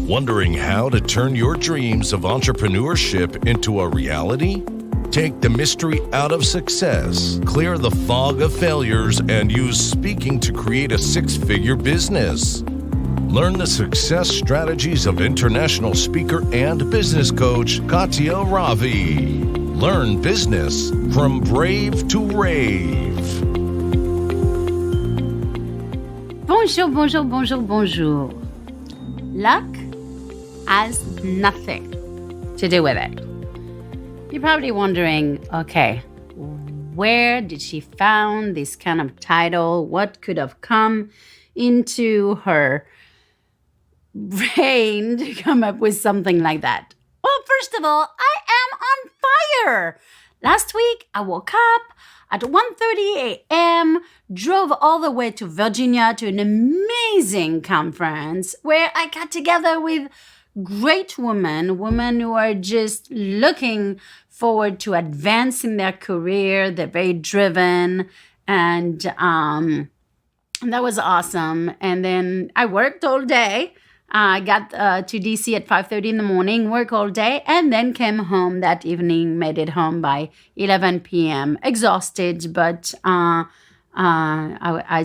Wondering how to turn your dreams of entrepreneurship into a reality? Take the mystery out of success, clear the fog of failures, and use speaking to create a six-figure business. Learn the success strategies of international speaker and business coach Katya Ravi. Learn business from brave to rave. Bonjour. Luck has nothing to do with it. You're probably wondering, okay, where did she found this kind of title? What could have come into her brain to come up with something like that? Well, first of all, I am on fire. Last week, I woke up at 1:30 a.m., drove all the way to Virginia to an amazing conference where I got together with great women who are just looking forward to advance in their career. They're very driven, and that was awesome. And then I worked all day. I got to DC at 5:30 in the morning, work all day, and then came home that evening, made it home by 11 p.m. Exhausted, but I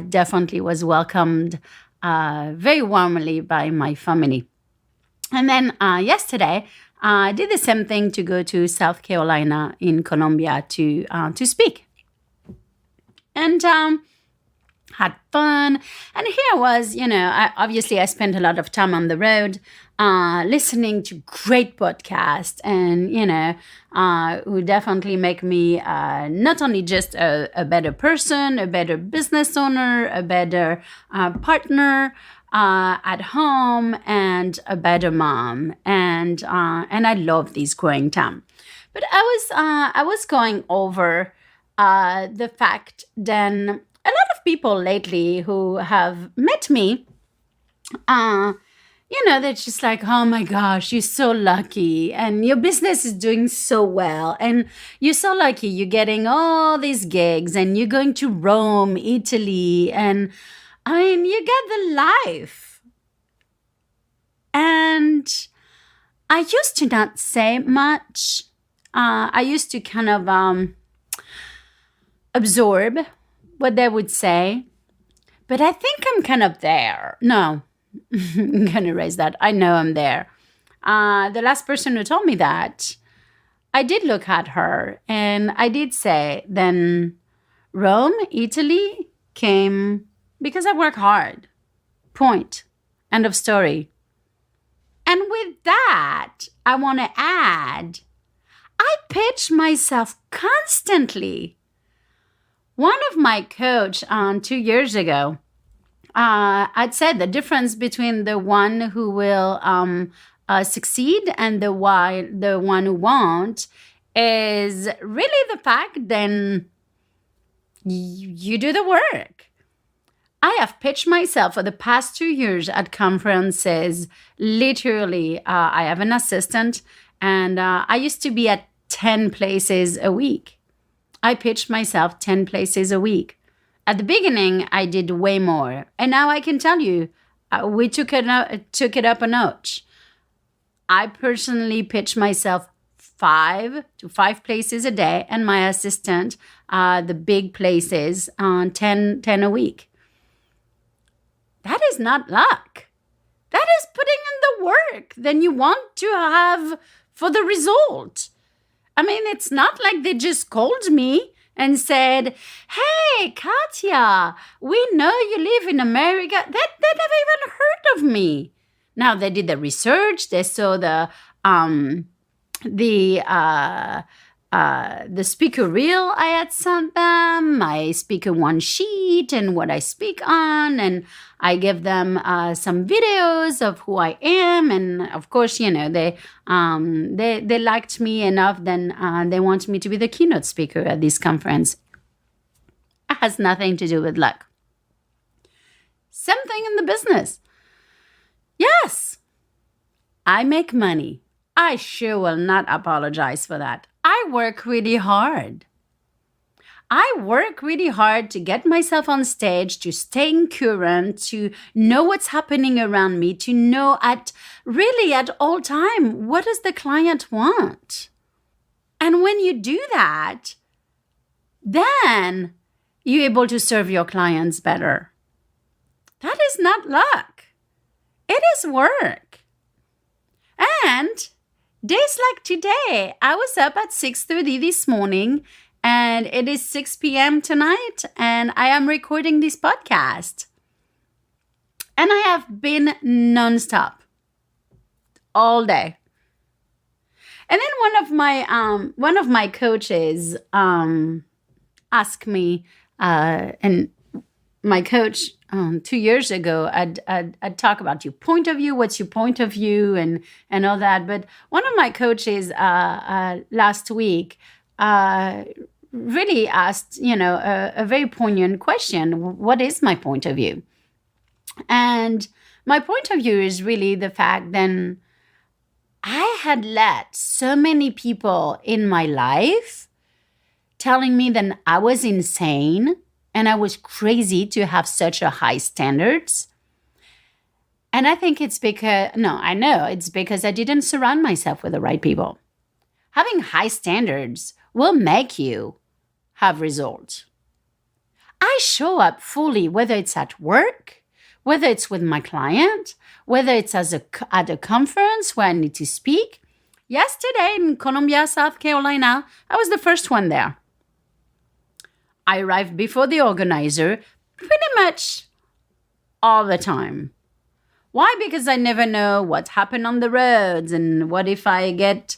definitely was welcomed very warmly by my family. And then yesterday, I did the same thing to go to South Carolina in Columbia to speak. And had fun. And here I was, I spent a lot of time on the road listening to great podcasts and, who definitely make me not only just a better person, a better business owner, a better partner at home, and a better mom. And I love this growing time. But I was going over the fact then a lot of people lately who have met me, they're just like, oh my gosh, you're so lucky and your business is doing so well and you're so lucky you're getting all these gigs and you're going to Rome, Italy, and I mean, you got the life. And I used to not say much. I used to kind of absorb what they would say, but I think I'm kind of there. No, I'm going to erase that. I know I'm there. The last person who told me that, I did look at her and I did say, then Rome, Italy came because I work hard. Point. End of story. And with that, I want to add, I pitch myself constantly. One of my coach 2 years ago, I'd said the difference between the one who will succeed and the one who won't is really the fact then you do the work. I have pitched myself for the past 2 years at conferences. Literally, I have an assistant, and I used to be at 10 places a week. I pitched myself 10 places a week. At the beginning, I did way more. And now I can tell you, we took it up a notch. I personally pitched myself 5 places a day, and my assistant, the big places, 10 a week. That is not luck. That is putting in the work than you want to have for the result. I mean, it's not like they just called me and said, hey, Katya, we know you live in America. They never even heard of me. Now, they did the research. They saw the speaker reel I had sent them, my speaker one sheet and what I speak on. And I give them some videos of who I am. And of course, they liked me enough. Then they want me to be the keynote speaker at this conference. It has nothing to do with luck. Same thing in the business. Yes, I make money. I sure will not apologize for that. I work really hard. I work really hard to get myself on stage, to stay in current, to know what's happening around me, to know at all time, what does the client want? And when you do that, then you're able to serve your clients better. That is not luck. It is work. And days like today, I was up at 6:30 this morning, and it is 6 p.m. tonight, and I am recording this podcast. And I have been nonstop all day. And then one of my coaches asked me, and my coach 2 years ago, I'd talk about your point of view, what's your point of view, and all that. But one of my coaches last week really asked, a very poignant question: what is my point of view? And my point of view is really the fact that I had let so many people in my life telling me that I was insane and I was crazy to have such a high standards. And I think it's because I didn't surround myself with the right people. Having high standards will make you have results. I show up fully, whether it's at work, whether it's with my client, whether it's at a conference where I need to speak. Yesterday in Columbia, South Carolina, I was the first one there. I arrived before the organizer pretty much all the time. Why? Because I never know what happened on the roads, and what if I get,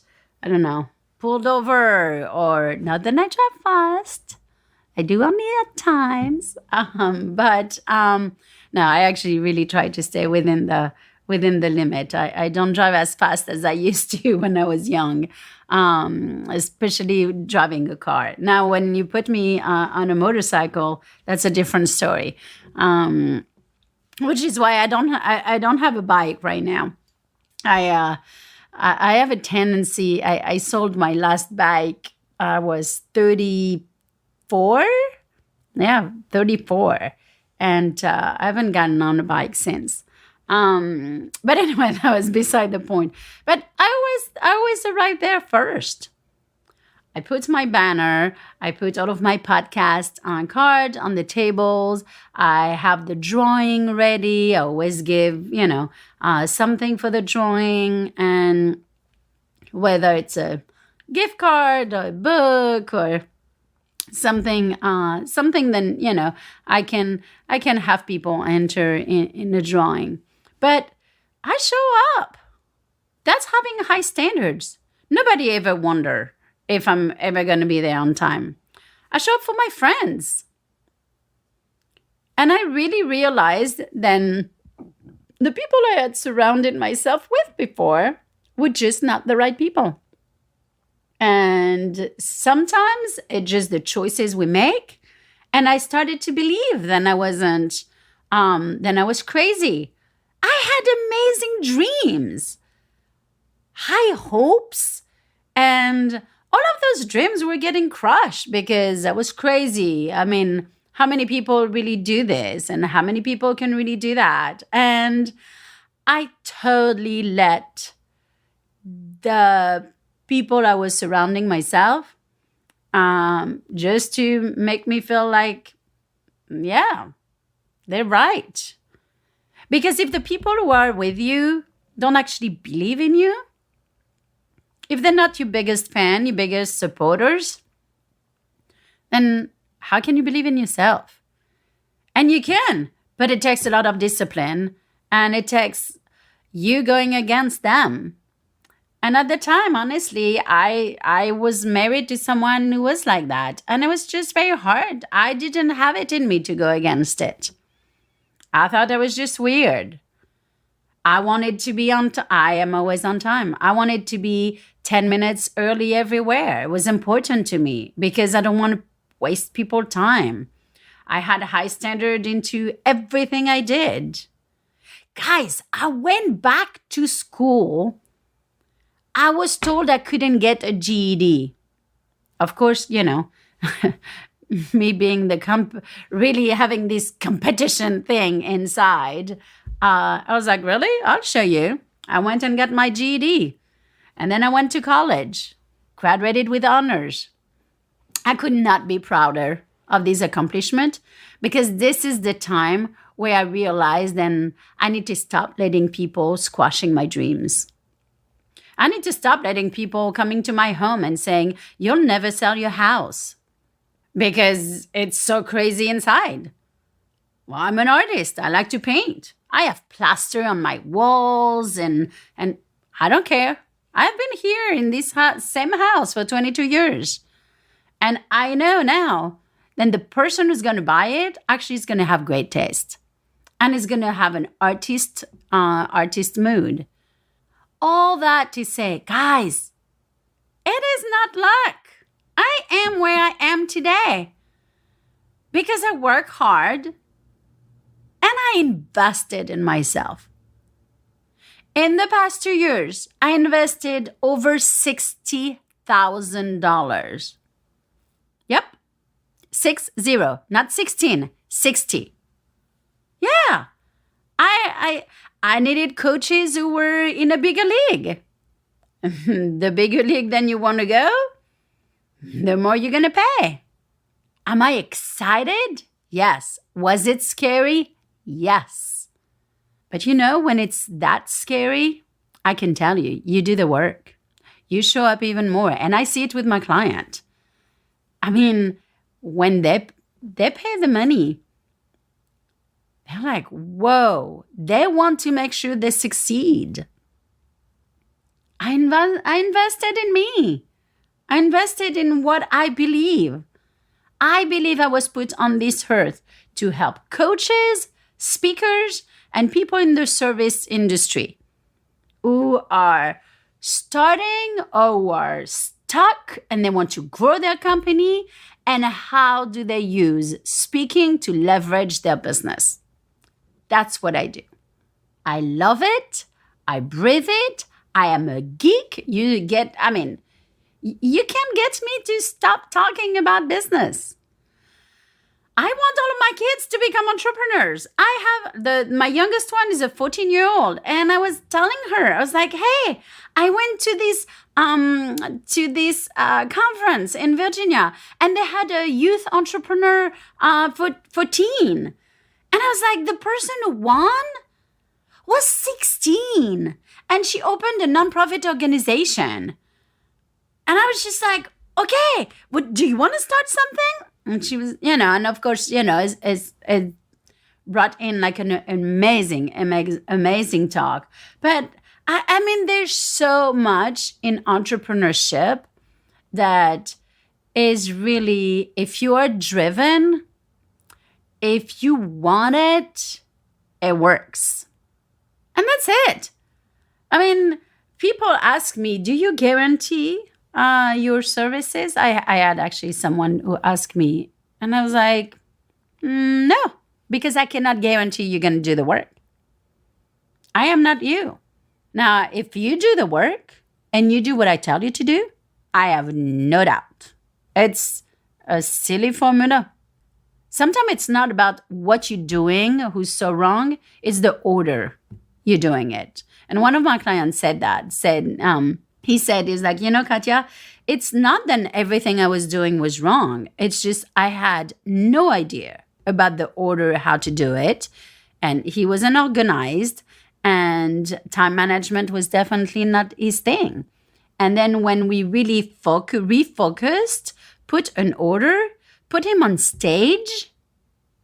pulled over, or not that I drive fast. I do only at times. No, I actually really try to stay within the limit. I don't drive as fast as I used to when I was young, especially driving a car. Now, when you put me on a motorcycle, that's a different story, which is why I don't have a bike right now. I have a tendency. I sold my last bike. I was 34. Yeah, 34. And I haven't gotten on a bike since. But anyway, that was beside the point. But I always arrive there first. I put my banner, I put all of my podcast on card on the tables. I have the drawing ready. I always give, something for the drawing, and whether it's a gift card or a book or something then I can have people enter in the drawing. But I show up. That's having high standards. Nobody ever wonder if I'm ever going to be there on time. I show up for my friends. And I really realized then the people I had surrounded myself with before were just not the right people. And sometimes it's just the choices we make. And I started to believe then I wasn't, then I was crazy. I had amazing dreams, high hopes, and all of those dreams were getting crushed because I was crazy. I mean, how many people really do this, and how many people can really do that? And I totally let the people I was surrounding myself just to make me feel like, yeah, they're right. Because if the people who are with you don't actually believe in you, if they're not your biggest fan, your biggest supporters, then how can you believe in yourself? And you can, but it takes a lot of discipline, and it takes you going against them. And at the time, honestly, I was married to someone who was like that. And it was just very hard. I didn't have it in me to go against it. I thought it was just weird. I wanted to be on time. I am always on time. I wanted to be 10 minutes early everywhere. It was important to me because I don't want to waste people's time. I had a high standard into everything I did. Guys, I went back to school. I was told I couldn't get a GED. Of course, me being really having this competition thing inside, I was like, really? I'll show you. I went and got my GED. And then I went to college, graduated with honors. I could not be prouder of this accomplishment because this is the time where I realized then I need to stop letting people squashing my dreams. I need to stop letting people coming to my home and saying, you'll never sell your house because it's so crazy inside. Well, I'm an artist. I like to paint. I have plaster on my walls and I don't care. I've been here in this same house for 22 years. And I know now then the person who's going to buy it actually is going to have great taste and is going to have an artist mood. All that to say, guys, it is not luck. I am where I am today because I work hard and I invested in myself. In the past 2 years, I invested over $60,000. Yep. 60, not 16, 60. Yeah. I needed coaches who were in a bigger league. The bigger league than you want to go, the more you're going to pay. Am I excited? Yes. Was it scary? Yes. But when it's that scary, I can tell you, you do the work. You show up even more. And I see it with my client. I mean, when they pay the money, they're like, whoa, they want to make sure they succeed. I invested in me. I invested in what I believe. I believe I was put on this earth to help coaches, speakers, and people in the service industry who are starting or who are stuck and they want to grow their company. And how do they use speaking to leverage their business? That's what I do. I love it. I breathe it. I am a geek. You can't get me to stop talking about business. I want all of my kids to become entrepreneurs. My youngest one is a 14-year-old. And I was telling her, I was like, hey, I went to this conference in Virginia and they had a youth entrepreneur for teen. And I was like, the person who won was 16 and she opened a nonprofit organization. And I was just like, okay, do you want to start something? And she was, and of course, is brought in like an amazing talk. But I mean, there's so much in entrepreneurship that is really, if you are driven, if you want it, it works. And that's it. I mean, people ask me, do you guarantee your services? I had actually someone who asked me, and I was like, no, because I cannot guarantee you're going to do the work. I am not you. Now, if you do the work and you do what I tell you to do, I have no doubt. It's a silly formula. Sometimes it's not about what you're doing, who's so wrong. It's the order you're doing it. And one of my clients said, he's like, Katya, it's not that everything I was doing was wrong. It's just I had no idea about the order, how to do it. And he wasn't organized. And time management was definitely not his thing. And then when we really refocused, put an order, put him on stage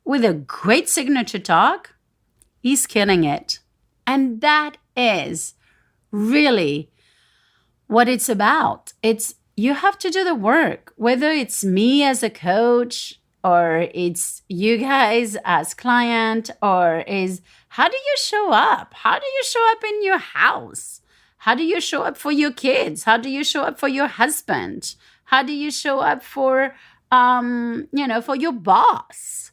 with a great signature talk, he's killing it. And that is really what it's about. It's you have to do the work, whether it's me as a coach or it's you guys as client, or is how do you show up? How do you show up in your house? How do you show up for your kids? How do you show up for your husband? How do you show up for for your boss?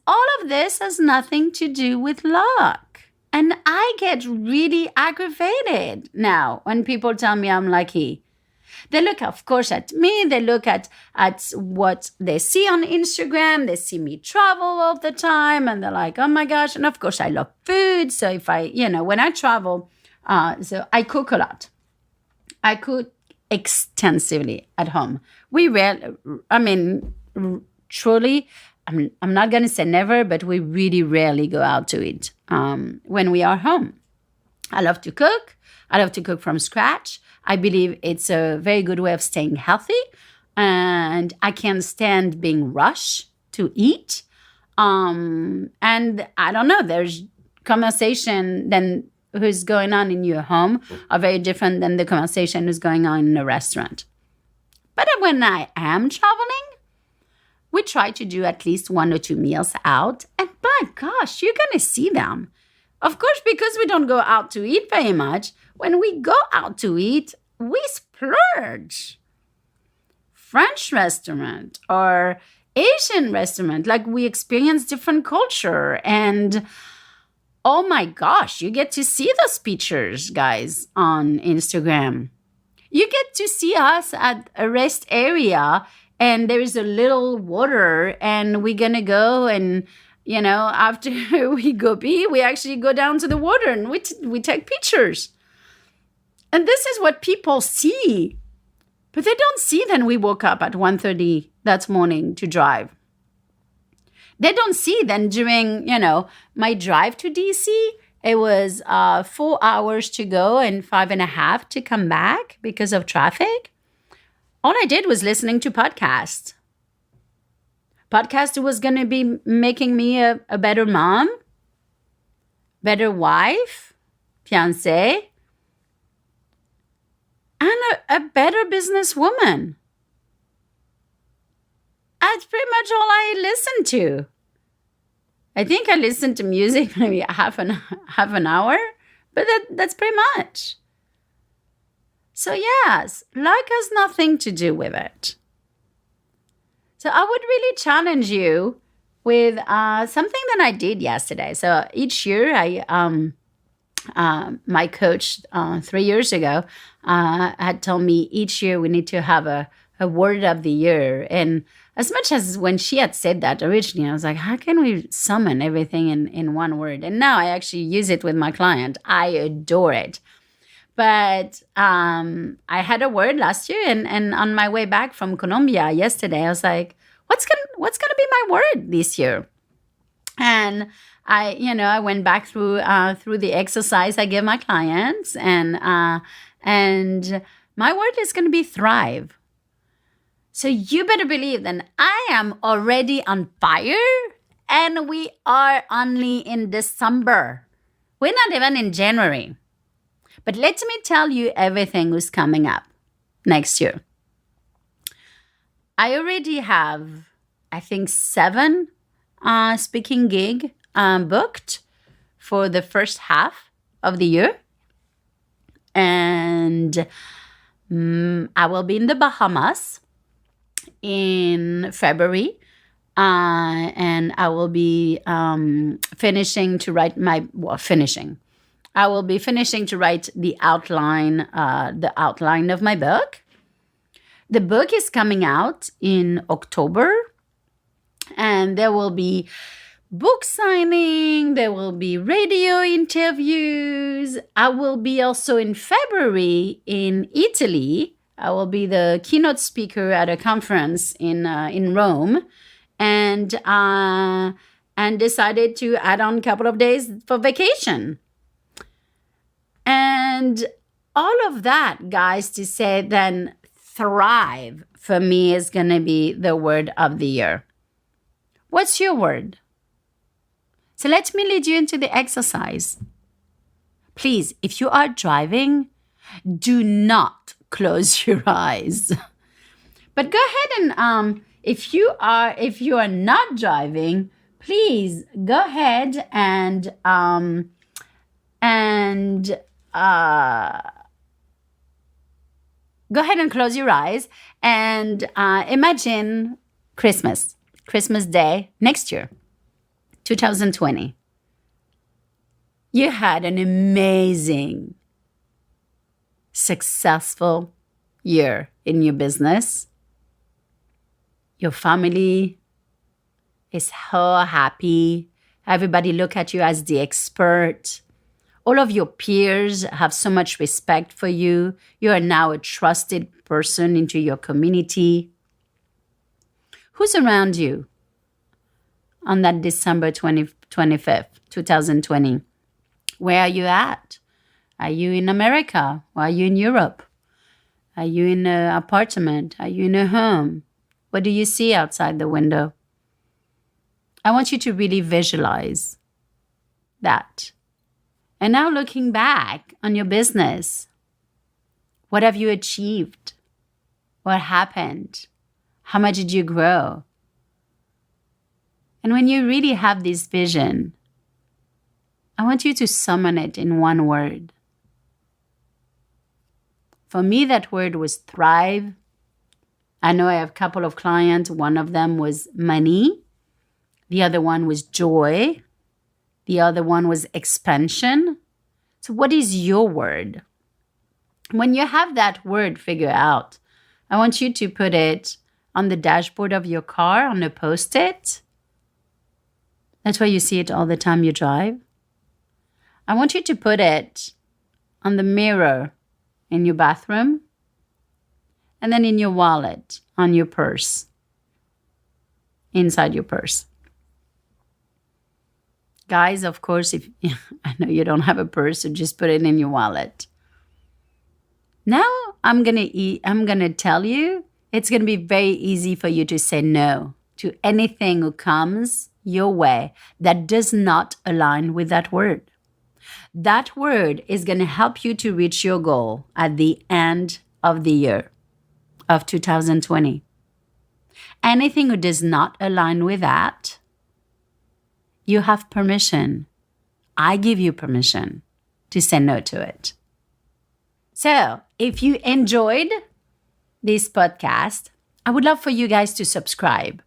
All of this has nothing to do with luck. And I get really aggravated now when people tell me I'm lucky. They look, of course, at me. They look at what they see on Instagram. They see me travel all the time, and they're like, oh my gosh. And of course, I love food. So if I, when I travel, so I cook a lot. I cook extensively at home. Truly, I'm not going to say never, but we really rarely go out to eat when we are home. I love to cook. I love to cook from scratch. I believe it's a very good way of staying healthy. And I can't stand being rushed to eat. And I don't know, there's conversation then who's going on in your home are very different than the conversation who's going on in a restaurant. But when I am traveling, we try to do at least 1 or 2 meals out. And by gosh, you're going to see them. Of course, because we don't go out to eat very much, when we go out to eat, we splurge. French restaurant or Asian restaurant, like we experience different culture. And oh my gosh, you get to see those pictures, guys, on Instagram. You get to see us at a rest area and there is a little water and we're going to go and, after we go pee, we actually go down to the water and we take pictures. And this is what people see. But they don't see that we woke up at 1:30 that morning to drive. They don't see then during, my drive to DC, it was 4 hours to go and 5.5 to come back because of traffic. All I did was listening to podcasts. Podcast was going to be making me a better mom, better wife, fiancée, and a better businesswoman. That's pretty much all I listened to. I think I listened to music maybe half an hour, but that's pretty much. So yes, luck has nothing to do with it. So I would really challenge you with something that I did yesterday. So each year, my coach 3 years ago had told me each year we need to have a word of the year. And as much as when she had said that originally, I was like, how can we summon everything in one word? And now I actually use it with my client. I adore it. But I had a word last year, and on my way back from Colombia yesterday, I was like, what's gonna be my word this year? And I went back through the exercise I give my clients, and my word is gonna be thrive. So you better believe that I am already on fire, and we are only in December. We're not even in January. But let me tell you everything who's coming up next year. I already have, I think, 7 speaking gig booked for the first half of the year. And I will be in the Bahamas in February. And I will be finishing to write I will be finishing to write the outline of my book. The book is coming out in October, and there will be book signing, there will be radio interviews. I will be also in February in Italy. I will be the keynote speaker at a conference in Rome, and decided to add on a couple of days for vacation. And all of that, guys, to say then thrive for me is going to be the word of the year. What's your word? So let me lead you into the exercise. Please, if you are driving, do not close your eyes. But go ahead and if you are not driving, please go ahead and go ahead and close your eyes and imagine Christmas Day next year, 2020. You had an amazing, successful year in your business. Your family is so happy. Everybody look at you as the expert. All of your peers have so much respect for you. You are now a trusted person into your community. Who's around you on that December 25th, 2020? Where are you at? Are you in America? Or are you in Europe? Are you in an apartment? Are you in a home? What do you see outside the window? I want you to really visualize that. And now looking back on your business, what have you achieved? What happened? How much did you grow? And when you really have this vision, I want you to summon it in one word. For me, that word was thrive. I know I have a couple of clients. One of them was money. The other one was joy. The other one was expansion. So what is your word? When you have that word figured out, I want you to put it on the dashboard of your car, on a Post-it. That's why you see it all the time you drive. I want you to put it on the mirror in your bathroom, and then in your wallet, on your purse, inside your purse. Guys, of course, if I know you don't have a purse, so just put it in your wallet. Now I'm gonna tell you, it's gonna be very easy for you to say no to anything that comes your way that does not align with that word. That word is going to help you to reach your goal at the end of the year of 2020. Anything that does not align with that, you have permission. I give you permission to say no to it. So, if you enjoyed this podcast, I would love for you guys to subscribe.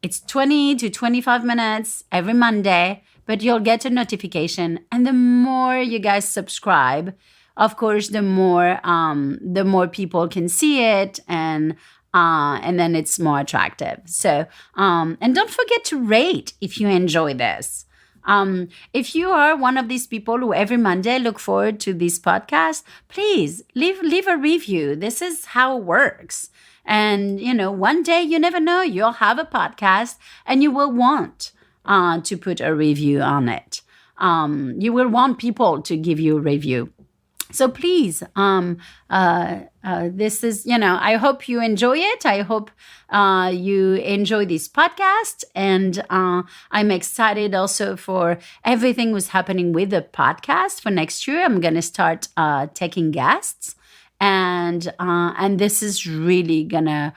It's 20 to 25 minutes every Monday, but you'll get a notification. And the more you guys subscribe, of course, the more people can see it, and then it's more attractive. So, and don't forget to rate if you enjoy this. If you are one of these people who every Monday look forward to this podcast, please leave a review. This is how it works. And, one day, you never know, you'll have a podcast and you will want to put a review on it. You will want people to give you a review. So please, this is, I hope you enjoy it. I hope you enjoy this podcast. And I'm excited also for everything was happening with the podcast for next year. I'm going to start taking guests. And this is really gonna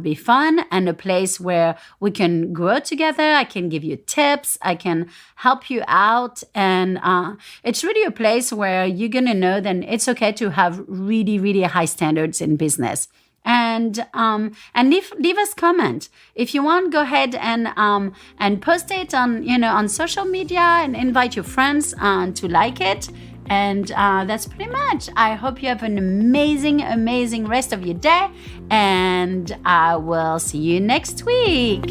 be fun and a place where we can grow together. I can give you tips. I can help you out. And it's really a place where you're gonna know that it's okay to have really, really high standards in business. And leave us comment if you want. Go ahead and post it on social media and invite your friends to like it. And that's pretty much. I hope you have an amazing, amazing rest of your day. And I will see you next week.